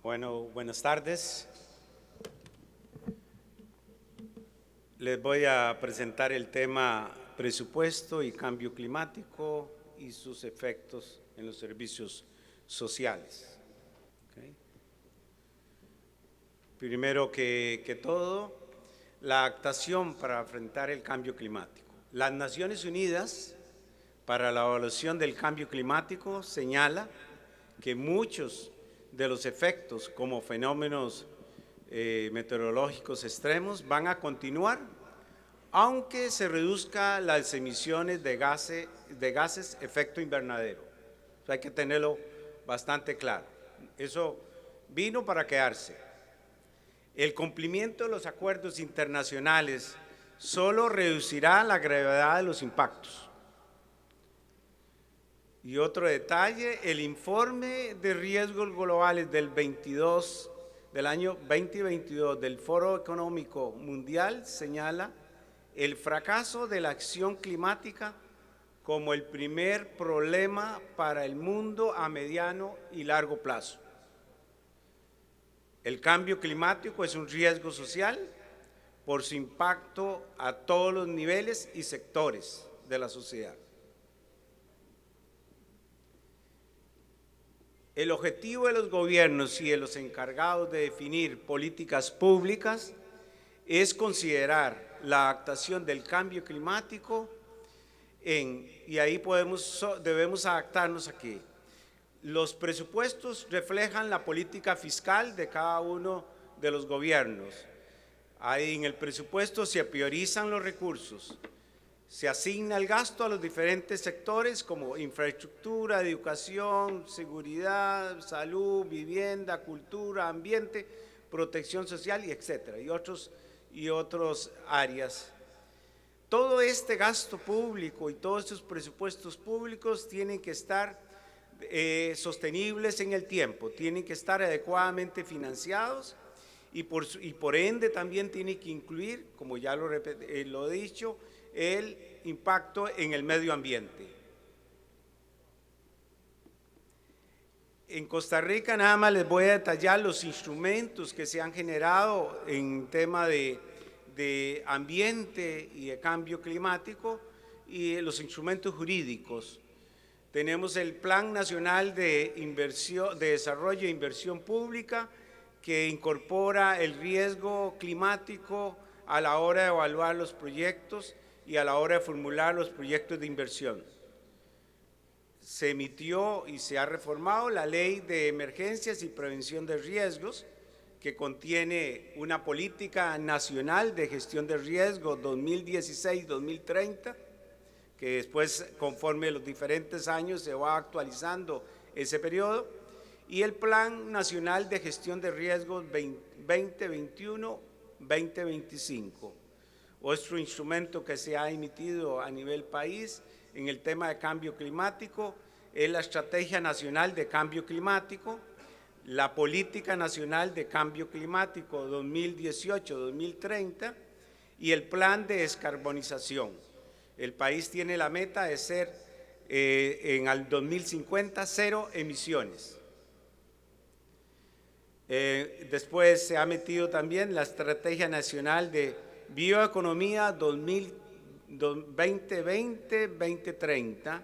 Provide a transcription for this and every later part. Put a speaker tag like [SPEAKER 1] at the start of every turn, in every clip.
[SPEAKER 1] Bueno, buenas tardes. Les voy a presentar el tema presupuesto y cambio climático y sus efectos en los servicios sociales. ¿Okay? Primero que todo, la adaptación para enfrentar el cambio climático. Las Naciones Unidas para la Evaluación del Cambio Climático señala que muchos de los efectos como fenómenos meteorológicos extremos van a continuar aunque se reduzcan las emisiones de gases efecto invernadero. O sea, hay que tenerlo bastante claro. Eso vino para quedarse. El cumplimiento de los acuerdos internacionales solo reducirá la gravedad de los impactos. Y otro detalle, el informe de riesgos globales del año 2022 del Foro Económico Mundial señala el fracaso de la acción climática como el primer problema para el mundo a mediano y largo plazo. El cambio climático es un riesgo social por su impacto a todos los niveles y sectores de la sociedad. El objetivo de los gobiernos y de los encargados de definir políticas públicas es considerar la adaptación del cambio climático y ahí debemos adaptarnos aquí. Los presupuestos reflejan la política fiscal de cada uno de los gobiernos. Ahí en el presupuesto se priorizan los recursos. Se asigna el gasto a los diferentes sectores como infraestructura, educación, seguridad, salud, vivienda, cultura, ambiente, protección social y etcétera, y otras áreas. Todo este gasto público y todos estos presupuestos públicos tienen que estar sostenibles en el tiempo, tienen que estar adecuadamente financiados y por ende también tienen que incluir, como ya lo he dicho, el impacto en el medio ambiente. En Costa Rica nada más les voy a detallar los instrumentos que se han generado en tema de ambiente y de cambio climático y los instrumentos jurídicos. Tenemos el Plan Nacional de Desarrollo e Inversión Pública que incorpora el riesgo climático a la hora de evaluar los proyectos y a la hora de formular los proyectos de inversión. Se emitió y se ha reformado la Ley de Emergencias y Prevención de Riesgos, que contiene una política nacional de gestión de riesgo 2016-2030, que después, conforme los diferentes años, se va actualizando ese periodo, y el Plan Nacional de Gestión de Riesgos 2021-2025. Otro instrumento que se ha emitido a nivel país en el tema de cambio climático es la Estrategia Nacional de Cambio Climático, la Política Nacional de Cambio Climático 2018-2030 y el Plan de Descarbonización. El país tiene la meta de ser en el 2050 cero emisiones. Después se ha metido también la Estrategia Nacional de Bioeconomía 2020-2030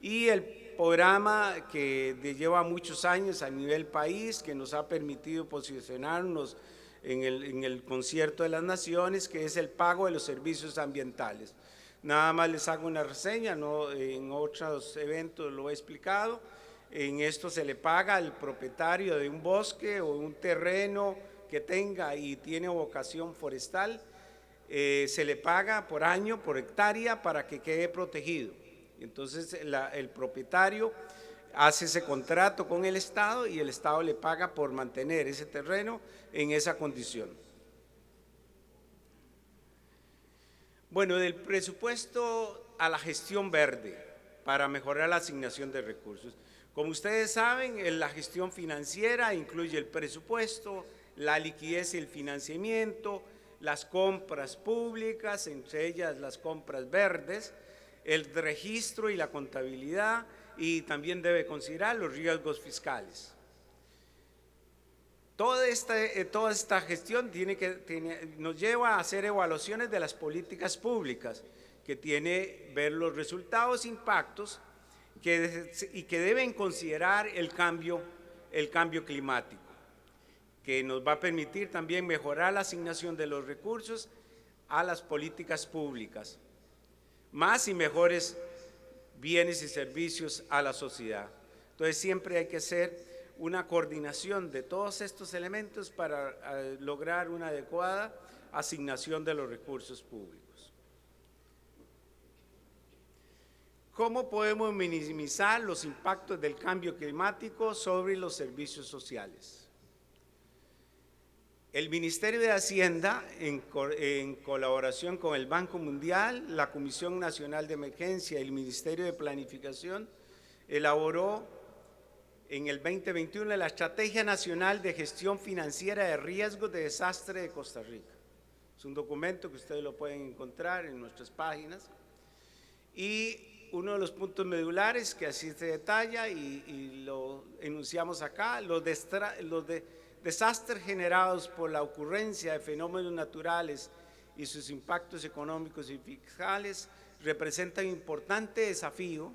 [SPEAKER 1] y el programa que lleva muchos años a nivel país, que nos ha permitido posicionarnos en el concierto de las naciones, que es el pago de los servicios ambientales. Nada más les hago una reseña, ¿no? En otros eventos lo he explicado. En esto se le paga al propietario de un bosque o un terreno que tenga y tiene vocación forestal, se le paga por año, por hectárea, para que quede protegido. Entonces el propietario hace ese contrato con el Estado y el Estado le paga por mantener ese terreno en esa condición. Bueno, del presupuesto a la gestión verde para mejorar la asignación de recursos. Como ustedes saben, la gestión financiera incluye el presupuesto, la liquidez y el financiamiento, las compras públicas, entre ellas las compras verdes, el registro y la contabilidad, y también debe considerar los riesgos fiscales. Toda esta gestión nos lleva a hacer evaluaciones de las políticas públicas, que tiene ver los resultados, impactos, y que deben considerar el cambio climático, que nos va a permitir también mejorar la asignación de los recursos a las políticas públicas, más y mejores bienes y servicios a la sociedad. Entonces siempre hay que hacer una coordinación de todos estos elementos para lograr una adecuada asignación de los recursos públicos. ¿Cómo podemos minimizar los impactos del cambio climático sobre los servicios sociales? El Ministerio de Hacienda, en colaboración con el Banco Mundial, la Comisión Nacional de Emergencia y el Ministerio de Planificación, elaboró en el 2021 la Estrategia Nacional de Gestión Financiera de Riesgos de Desastre de Costa Rica. Es un documento que ustedes lo pueden encontrar en nuestras páginas. Y uno de los puntos medulares que así se detalla y lo enunciamos acá, los desastres generados por la ocurrencia de fenómenos naturales y sus impactos económicos y fiscales representan un importante desafío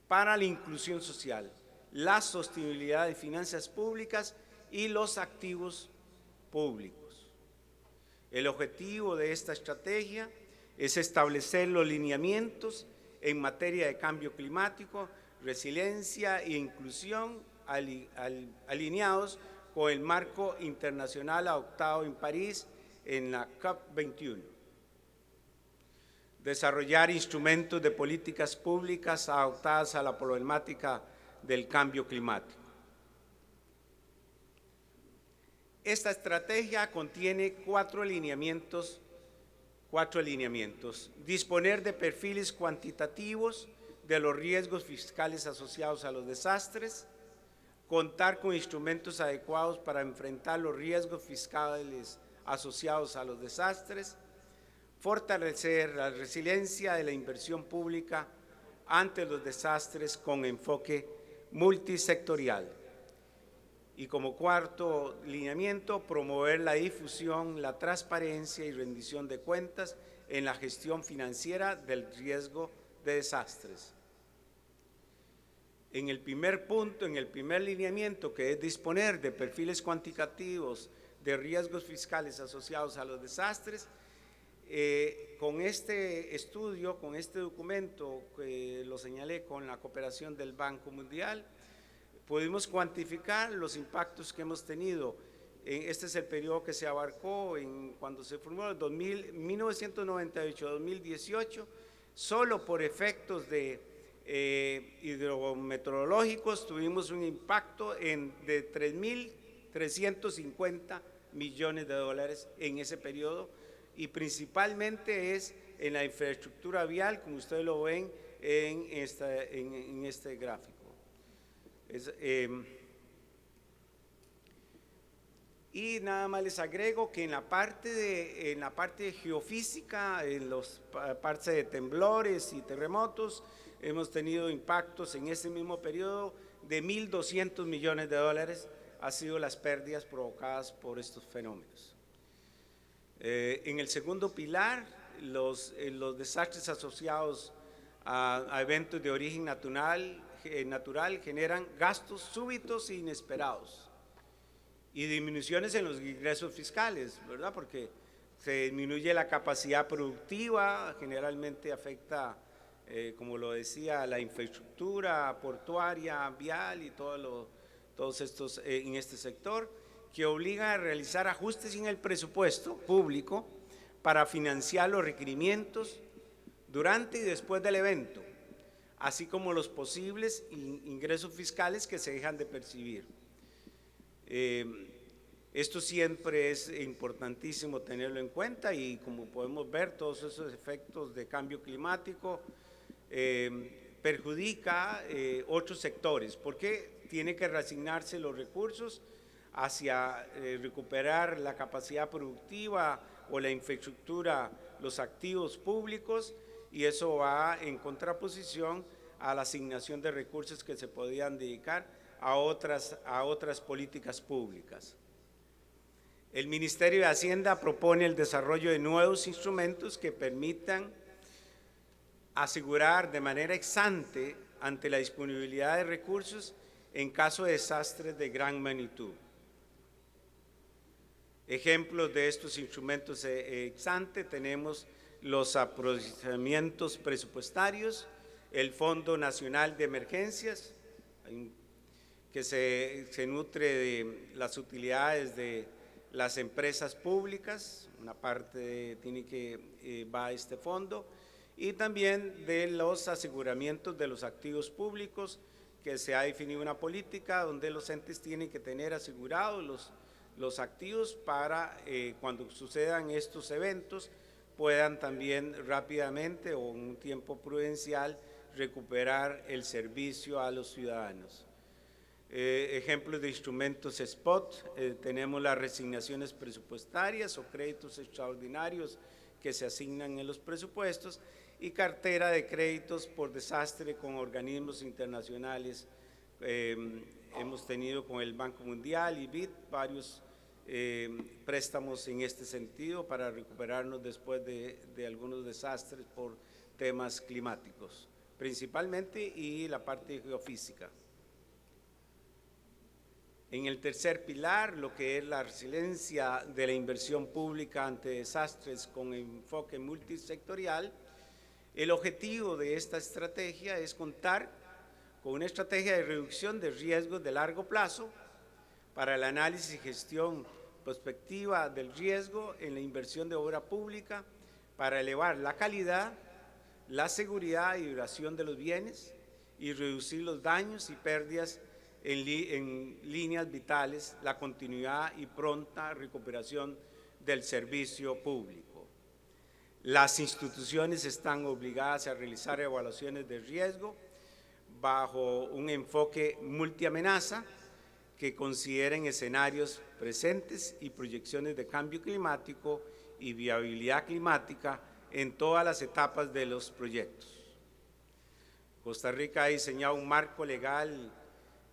[SPEAKER 1] para la inclusión social, la sostenibilidad de finanzas públicas y los activos públicos. El objetivo de esta estrategia es establecer los lineamientos en materia de cambio climático, resiliencia e inclusión alineados con el marco internacional adoptado en París en la COP21. Desarrollar instrumentos de políticas públicas adaptadas a la problemática del cambio climático. Esta estrategia contiene cuatro lineamientos. Disponer de perfiles cuantitativos de los riesgos fiscales asociados a los desastres, contar con instrumentos adecuados para enfrentar los riesgos fiscales asociados a los desastres, fortalecer la resiliencia de la inversión pública ante los desastres con enfoque multisectorial. Y como cuarto lineamiento, promover la difusión, la transparencia y rendición de cuentas en la gestión financiera del riesgo de desastres. En el primer punto, en el primer lineamiento, que es disponer de perfiles cuantitativos de riesgos fiscales asociados a los desastres, con este estudio, con este documento que lo señalé con la cooperación del Banco Mundial, pudimos cuantificar los impactos que hemos tenido. Este es el periodo que se abarcó cuando se formó el 1998-2018, solo por efectos de hidrometeorológicos tuvimos un impacto de 3.350 millones de dólares en ese periodo, y principalmente es en la infraestructura vial, como ustedes lo ven en este gráfico. Y nada más les agrego que en la parte de geofísica, en las partes de temblores y terremotos, hemos tenido impactos en ese mismo periodo de 1.200 millones de dólares, han sido las pérdidas provocadas por estos fenómenos. En el segundo pilar, los desastres asociados a eventos de origen natural generan gastos súbitos e inesperados y disminuciones en los ingresos fiscales, ¿verdad? Porque se disminuye la capacidad productiva, generalmente afecta, como lo decía, la infraestructura portuaria, vial y todos estos en este sector, que obliga a realizar ajustes en el presupuesto público para financiar los requerimientos durante y después del evento, así como los posibles ingresos fiscales que se dejan de percibir. Esto siempre es importantísimo tenerlo en cuenta, y como podemos ver, todos esos efectos de cambio climático perjudica otros sectores, porque tiene que reasignarse los recursos hacia recuperar la capacidad productiva o la infraestructura, los activos públicos, y eso va en contraposición a la asignación de recursos que se podían dedicar a otras políticas públicas. El Ministerio de Hacienda propone el desarrollo de nuevos instrumentos que permitan asegurar de manera ex ante la disponibilidad de recursos en caso de desastres de gran magnitud. Ejemplos de estos instrumentos ex ante tenemos los aprovisionamientos presupuestarios, el Fondo Nacional de Emergencias, que se nutre de las utilidades de las empresas públicas, una parte va a este fondo, y también de los aseguramientos de los activos públicos, que se ha definido una política donde los entes tienen que tener asegurados los activos para cuando sucedan estos eventos puedan también rápidamente o en un tiempo prudencial recuperar el servicio a los ciudadanos. Ejemplos de instrumentos spot, tenemos las resignaciones presupuestarias o créditos extraordinarios que se asignan en los presupuestos y cartera de créditos por desastre con organismos internacionales. Hemos tenido con el Banco Mundial y BID varios préstamos en este sentido para recuperarnos después de algunos desastres por temas climáticos, principalmente, y la parte geofísica. En el tercer pilar, lo que es la resiliencia de la inversión pública ante desastres con enfoque multisectorial, el objetivo de esta estrategia es contar con una estrategia de reducción de riesgos de largo plazo para el análisis y gestión prospectiva del riesgo en la inversión de obra pública, para elevar la calidad, la seguridad y duración de los bienes y reducir los daños y pérdidas en líneas vitales, la continuidad y pronta recuperación del servicio público. Las instituciones están obligadas a realizar evaluaciones de riesgo bajo un enfoque multiamenaza que consideren escenarios presentes y proyecciones de cambio climático y viabilidad climática en todas las etapas de los proyectos. Costa Rica ha diseñado un marco legal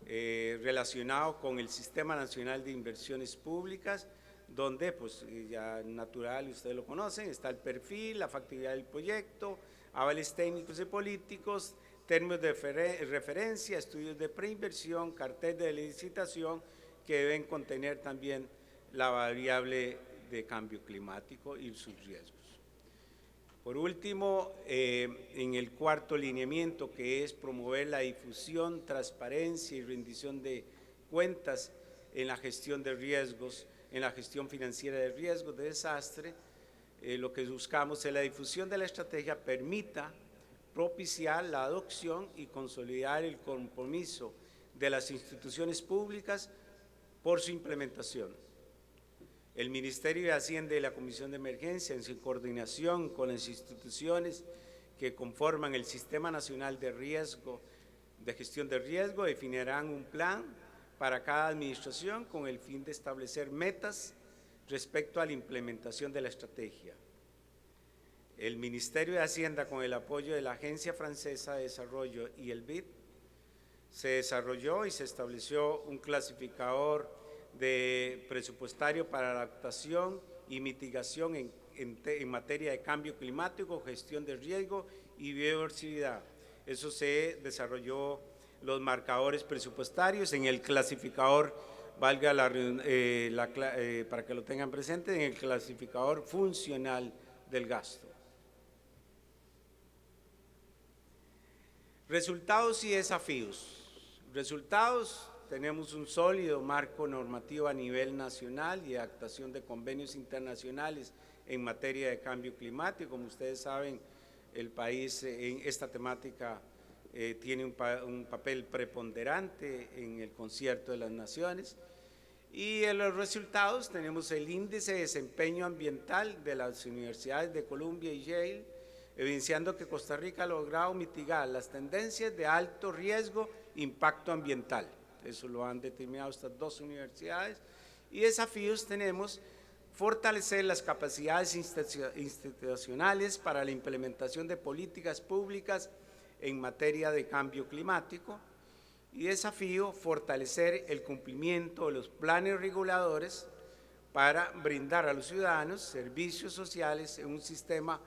[SPEAKER 1] relacionado con el Sistema Nacional de Inversiones Públicas, donde, pues ya natural, ustedes lo conocen, está el perfil, la factibilidad del proyecto, avales técnicos y políticos, términos de referencia, estudios de preinversión, cartel de licitación, que deben contener también la variable de cambio climático y sus riesgos. Por último, en el cuarto lineamiento, que es promover la difusión, transparencia y rendición de cuentas en la gestión de riesgos, en la gestión financiera de riesgos de desastre, lo que buscamos es la difusión de la estrategia permita propiciar la adopción y consolidar el compromiso de las instituciones públicas por su implementación. El Ministerio de Hacienda y la Comisión de Emergencia, en su coordinación con las instituciones que conforman el Sistema Nacional de Gestión de Riesgo, definirán un plan para cada administración con el fin de establecer metas respecto a la implementación de la estrategia. El Ministerio de Hacienda, con el apoyo de la Agencia Francesa de Desarrollo y el BID, se desarrolló y se estableció un clasificador de presupuestario para la adaptación y mitigación en materia de cambio climático, gestión de riesgo y biodiversidad. Eso se desarrolló los marcadores presupuestarios en el clasificador, para que lo tengan presente, en el clasificador funcional del gasto. Resultados y desafíos. Resultados: tenemos un sólido marco normativo a nivel nacional y adaptación de convenios internacionales en materia de cambio climático. Como ustedes saben, el país en esta temática tiene un papel preponderante en el concierto de las naciones. Y en los resultados tenemos el índice de desempeño ambiental de las universidades de Columbia y Yale, evidenciando que Costa Rica ha logrado mitigar las tendencias de alto riesgo e impacto ambiental. Eso lo han determinado estas dos universidades. Y desafíos tenemos: fortalecer las capacidades institucionales para la implementación de políticas públicas en materia de cambio climático. Y desafío: fortalecer el cumplimiento de los planes reguladores para brindar a los ciudadanos servicios sociales en un sistema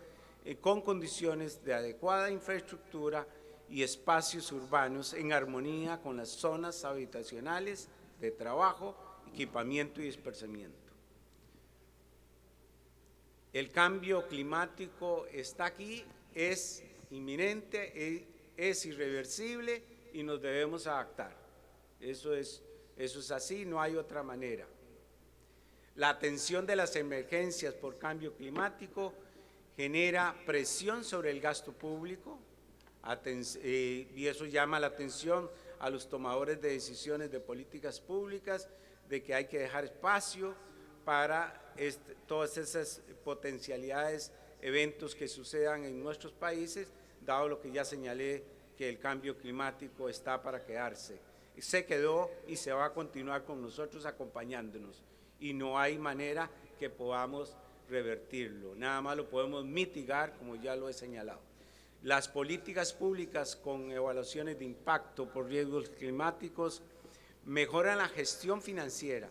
[SPEAKER 1] con condiciones de adecuada infraestructura y espacios urbanos en armonía con las zonas habitacionales, de trabajo, equipamiento y esparcimiento. El cambio climático está aquí, es inminente, es irreversible y nos debemos adaptar. Eso es así, no hay otra manera. La atención de las emergencias por cambio climático genera presión sobre el gasto público y eso llama la atención a los tomadores de decisiones de políticas públicas de que hay que dejar espacio para todas esas potencialidades, eventos que sucedan en nuestros países, dado lo que ya señalé, que el cambio climático está para quedarse. Se quedó y se va a continuar con nosotros acompañándonos y no hay manera que podamos revertirlo, nada más lo podemos mitigar, como ya lo he señalado. Las políticas públicas con evaluaciones de impacto por riesgos climáticos mejoran la gestión financiera,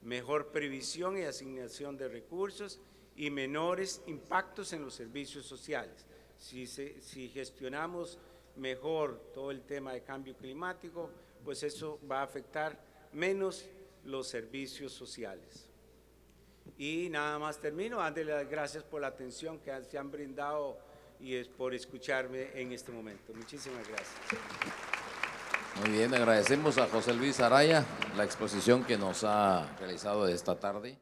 [SPEAKER 1] mejor previsión y asignación de recursos y menores impactos en los servicios sociales. Si gestionamos mejor todo el tema de cambio climático, pues eso va a afectar menos los servicios sociales. Y nada más termino, dándole las gracias por la atención que se han brindado y por escucharme en este momento. Muchísimas gracias.
[SPEAKER 2] Muy bien, agradecemos a José Luis Araya la exposición que nos ha realizado esta tarde.